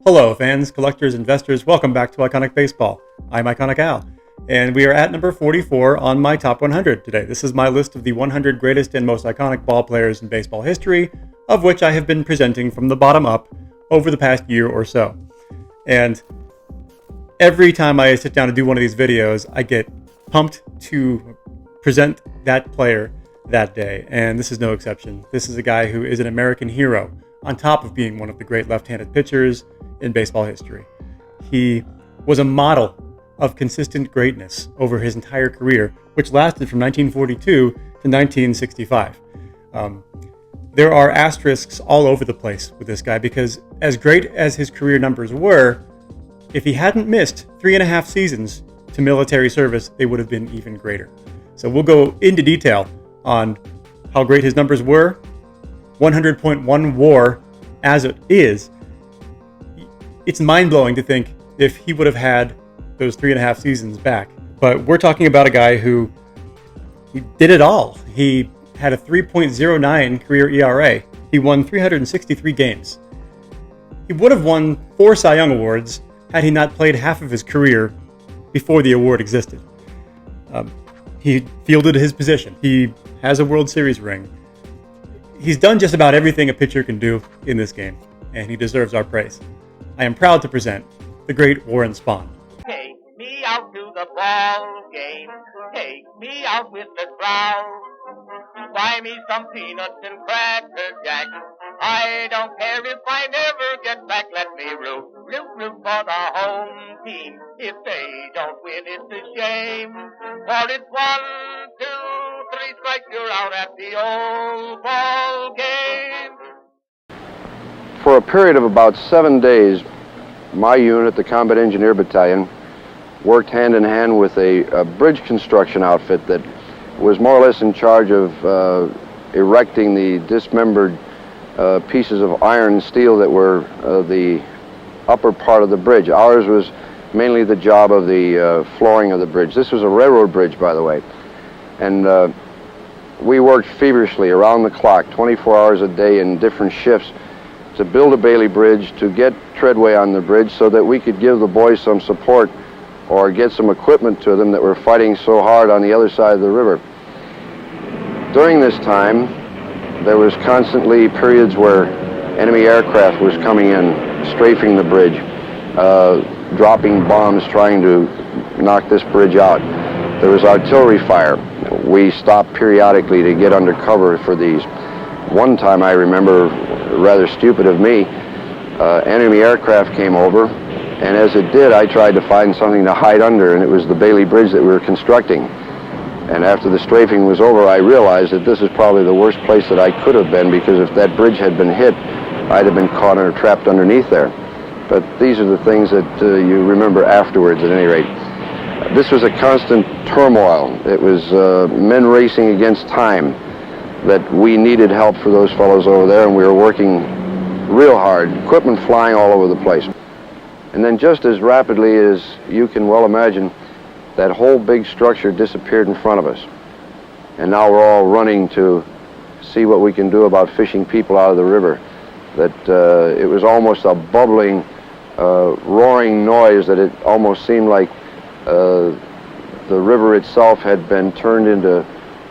Hello, fans, collectors, investors. Welcome back to Iconic Baseball. I'm Iconic Al, and we are at number 44 on my top 100 today. This is my list of the 100 greatest and most iconic ball players in baseball history, of which I have been presenting from the bottom up over the past year or so. And every time I sit down to do one of these videos, I get pumped to present that player that day, and this is no exception. This is a guy who is an American hero, on top of being one of the great left-handed pitchers in baseball history. He was a model of consistent greatness over his entire career, which lasted from 1942 to 1965. There are asterisks all over the place with this guy because as great as his career numbers were, if he hadn't missed 3.5 seasons to military service, they would have been even greater. So we'll go into detail on how great his numbers were. 100.1 WAR as it is. It's mind-blowing to think if he would have had those 3.5 seasons back. But we're talking about a guy who he did it all. He had a 3.09 career ERA. He won 363 games. He would have won 4 Cy Young Awards had he not played half of his career before the award existed. He fielded his position. He has a World Series ring. He's done just about everything a pitcher can do in this game, and he deserves our praise. I am proud to present the great Warren Spahn. Take me out to the ball game. Take me out with the crowd. Buy me some peanuts and cracker jack. I don't care if I never get back. Let me root for the home team. If they don't win, it's a shame. For it's 1, 2, 3 strikes, you're out at the old ball game. For a period of about 7 days, my unit, the Combat Engineer Battalion, worked hand in hand with a bridge construction outfit that was more or less in charge of erecting the dismembered pieces of iron and steel that were the upper part of the bridge. Ours was mainly the job of the flooring of the bridge. This was a railroad bridge, by the way. And we worked feverishly around the clock, 24 hours a day in different shifts, to build a Bailey bridge, to get treadway on the bridge so that we could give the boys some support or get some equipment to them that were fighting so hard on the other side of the river. During this time, there was constantly periods where enemy aircraft was coming in, strafing the bridge, dropping bombs, trying to knock this bridge out. There was artillery fire. We stopped periodically to get under cover for these. One time I remember, rather stupid of me, enemy aircraft came over, and as it did, I tried to find something to hide under, and it was the Bailey Bridge that we were constructing. And after the strafing was over, I realized that this is probably the worst place that I could have been, because if that bridge had been hit, I'd have been caught or trapped underneath there. But these are the things that you remember afterwards, at any rate. This was a constant turmoil. It was men racing against time, that we needed help for those fellows over there, and we were working real hard, equipment flying all over the place. And then just as rapidly as you can well imagine, that whole big structure disappeared in front of us. And now we're all running to see what we can do about fishing people out of the river. That it was almost a bubbling, roaring noise, that it almost seemed like the river itself had been turned into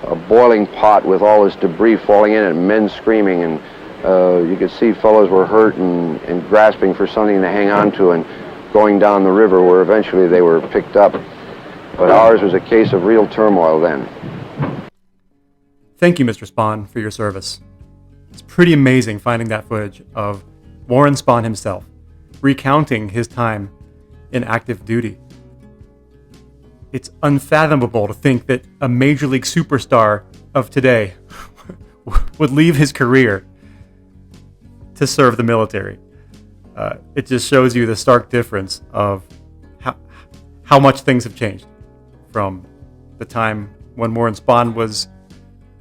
a boiling pot with all this debris falling in and men screaming, and you could see fellows were hurt and grasping for something to hang on to and going down the river, where eventually they were picked up. But ours was a case of real turmoil then. Thank you, Mr. Spahn, for your service. It's pretty amazing finding that footage of Warren Spahn himself recounting his time in active duty. It's unfathomable to think that a Major League superstar of today would leave his career to serve the military. It just shows you the stark difference of how much things have changed from the time when Warren Spahn was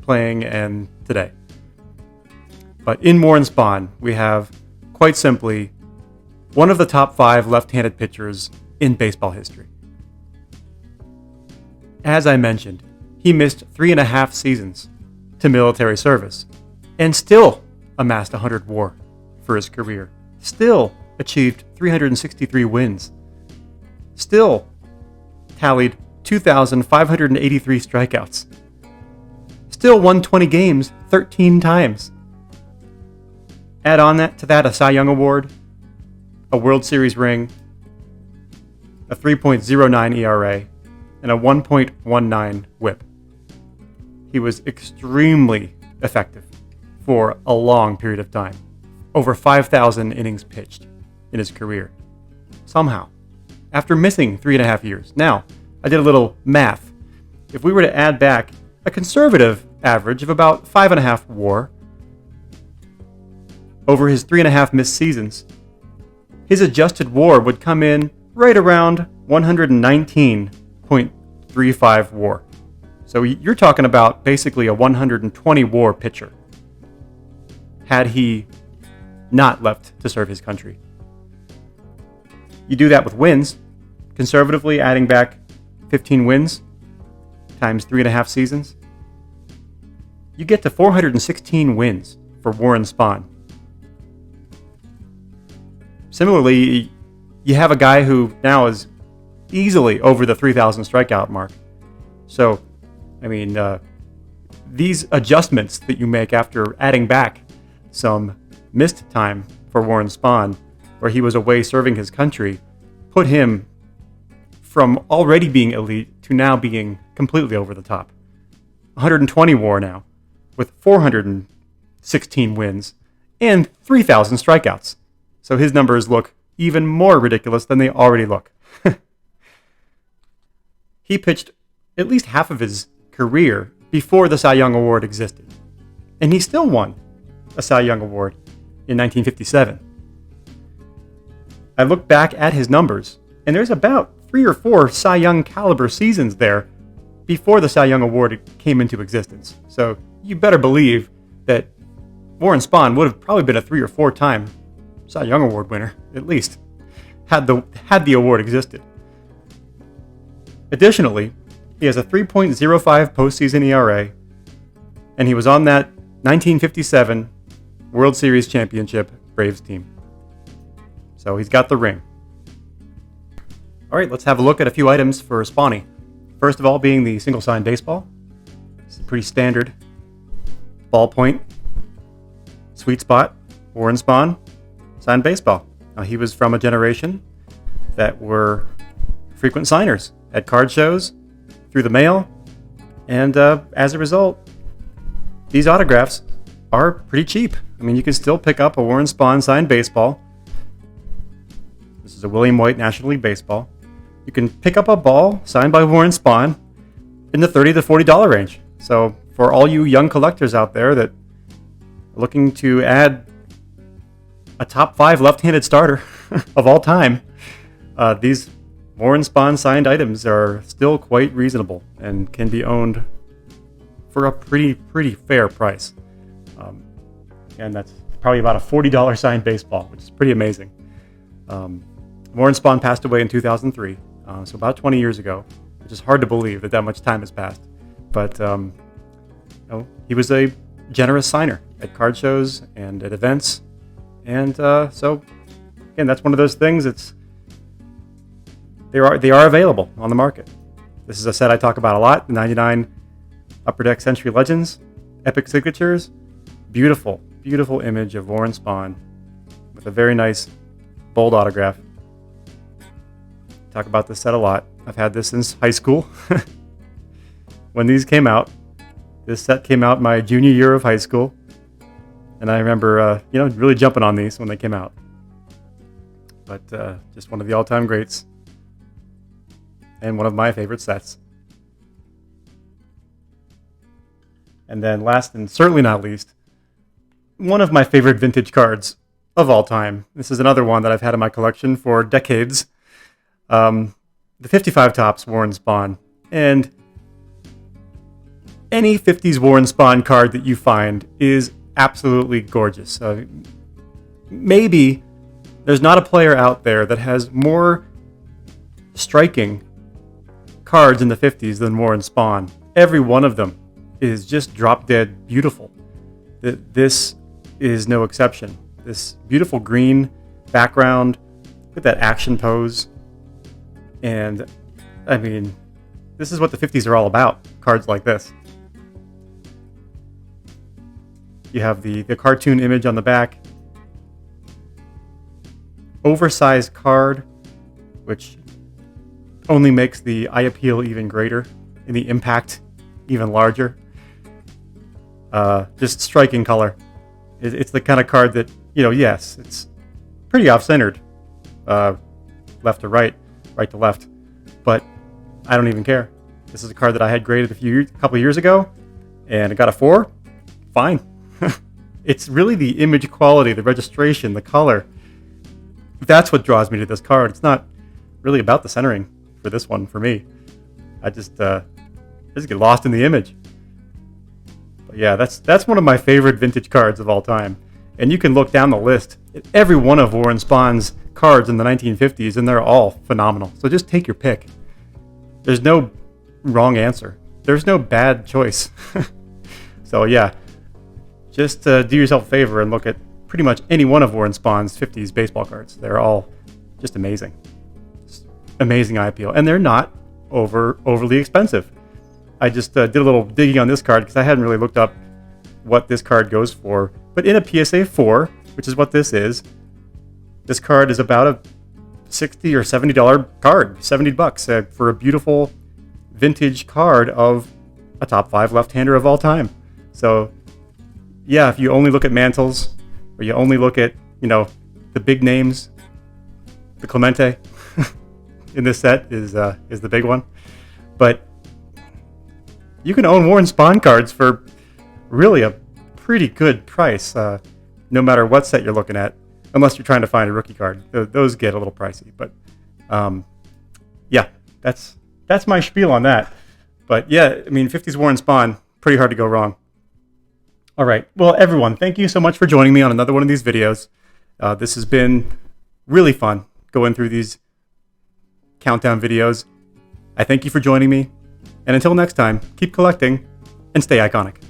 playing and today. But in Warren Spahn, we have, quite simply, one of the top 5 left-handed pitchers in baseball history. As I mentioned, he missed 3.5 seasons to military service and still amassed 100 WAR for his career. Still achieved 363 wins. Still tallied 2,583 strikeouts. Still won 20 games 13 times. Add on to that a Cy Young Award, a World Series ring, a 3.09 ERA, and a 1.19 WHIP. He was extremely effective for a long period of time. Over 5,000 innings pitched in his career. Somehow, after missing 3.5 years. Now, I did a little math. If we were to add back a conservative average of about 5.5 WAR over his 3.5 missed seasons, his adjusted WAR would come in right around 119.35 WAR. So you're talking about basically a 120 WAR pitcher had he not left to serve his country. You do that with wins, conservatively adding back 15 wins times 3.5 seasons. You get to 416 wins for Warren Spahn. Similarly, you have a guy who now is easily over the 3,000 strikeout mark. So, I mean, these adjustments that you make after adding back some missed time for Warren Spahn, where he was away serving his country, put him from already being elite to now being completely over the top. 120 WAR now, with 416 wins and 3,000 strikeouts. So his numbers look even more ridiculous than they already look. He pitched at least half of his career before the Cy Young Award existed. And he still won a Cy Young Award in 1957. I look back at his numbers, and there's about 3 or 4 Cy Young caliber seasons there before the Cy Young Award came into existence. So you better believe that Warren Spahn would have probably been a 3 or 4 time Cy Young Award winner, at least, had the award existed. Additionally, he has a 3.05 postseason ERA, and he was on that 1957 World Series championship Braves team. So he's got the ring. All right, let's have a look at a few items for Spahny. First of all, being the single sign baseball. It's a pretty standard ballpoint, sweet spot, Warren Spahn, signed baseball. Now, he was from a generation that were frequent signers at card shows, through the mail, and as a result, these autographs are pretty cheap. I mean, you can still pick up a Warren Spahn signed baseball. This is a William White National League baseball. You can pick up a ball signed by Warren Spahn in the $30 to $40 range. So for all you young collectors out there that are looking to add a top 5 left-handed starter of all time, these Warren Spahn signed items are still quite reasonable and can be owned for a pretty fair price. And that's probably about a $40 signed baseball, which is pretty amazing. Warren Spahn passed away in 2003, so about 20 years ago, which is hard to believe that much time has passed. But he was a generous signer at card shows and at events. And so, again, that's one of those things. They are available on the market. This is a set I talk about a lot. The 99 Upper Deck Century Legends, Epic Signatures. Beautiful image of Warren Spahn with a very nice, bold autograph. Talk about this set a lot. I've had this since high school. When these came out, this set came out my junior year of high school. And I remember, really jumping on these when they came out. But just one of the all-time greats. And one of my favorite sets. And then last and certainly not least, one of my favorite vintage cards of all time. This is another one that I've had in my collection for decades. The 55 Topps Warren Spahn. And any 50s Warren Spahn card that you find is absolutely gorgeous. Maybe there's not a player out there that has more striking cards in the 50s than Warren Spahn. Every one of them is just drop dead beautiful. This is no exception. This beautiful green background, Look at that action pose. And, I mean, this is what the 50s are all about, cards like this. You have the cartoon image on the back. Oversized card, which only makes the eye appeal even greater and the impact even larger. Just striking color. It's the kind of card that, yes, it's pretty off-centered. Left to right, right to left. But I don't even care. This is a card that I had graded a couple of years ago, and it got a 4. Fine. It's really the image quality, the registration, the color. That's what draws me to this card. It's not really about the centering for this one for me. I just get lost in the image. But yeah, that's one of my favorite vintage cards of all time. And you can look down the list at every one of Warren Spahn's cards in the 1950s, and they're all phenomenal. So just take your pick. There's no wrong answer. There's no bad choice. So yeah, just do yourself a favor and look at pretty much any one of Warren Spahn's 50s baseball cards. They're all just amazing. Just amazing eye appeal. And they're not overly expensive. I just did a little digging on this card because I hadn't really looked up what this card goes for. But in a PSA 4, which is what this is, this card is about a $60 or $70 card, $70 for a beautiful vintage card of a top 5 left-hander of all time. So yeah, if you only look at mantles, or you only look at, the big names, the Clemente in this set is the big one. But you can own Warren Spahn cards for really a pretty good price, no matter what set you're looking at, unless you're trying to find a rookie card. Those get a little pricey. But yeah, that's my spiel on that. But yeah, I mean, 50s Warren Spahn, pretty hard to go wrong. All right. Well, everyone, thank you so much for joining me on another one of these videos. This has been really fun going through these countdown videos. I thank you for joining me. And until next time, keep collecting and stay iconic.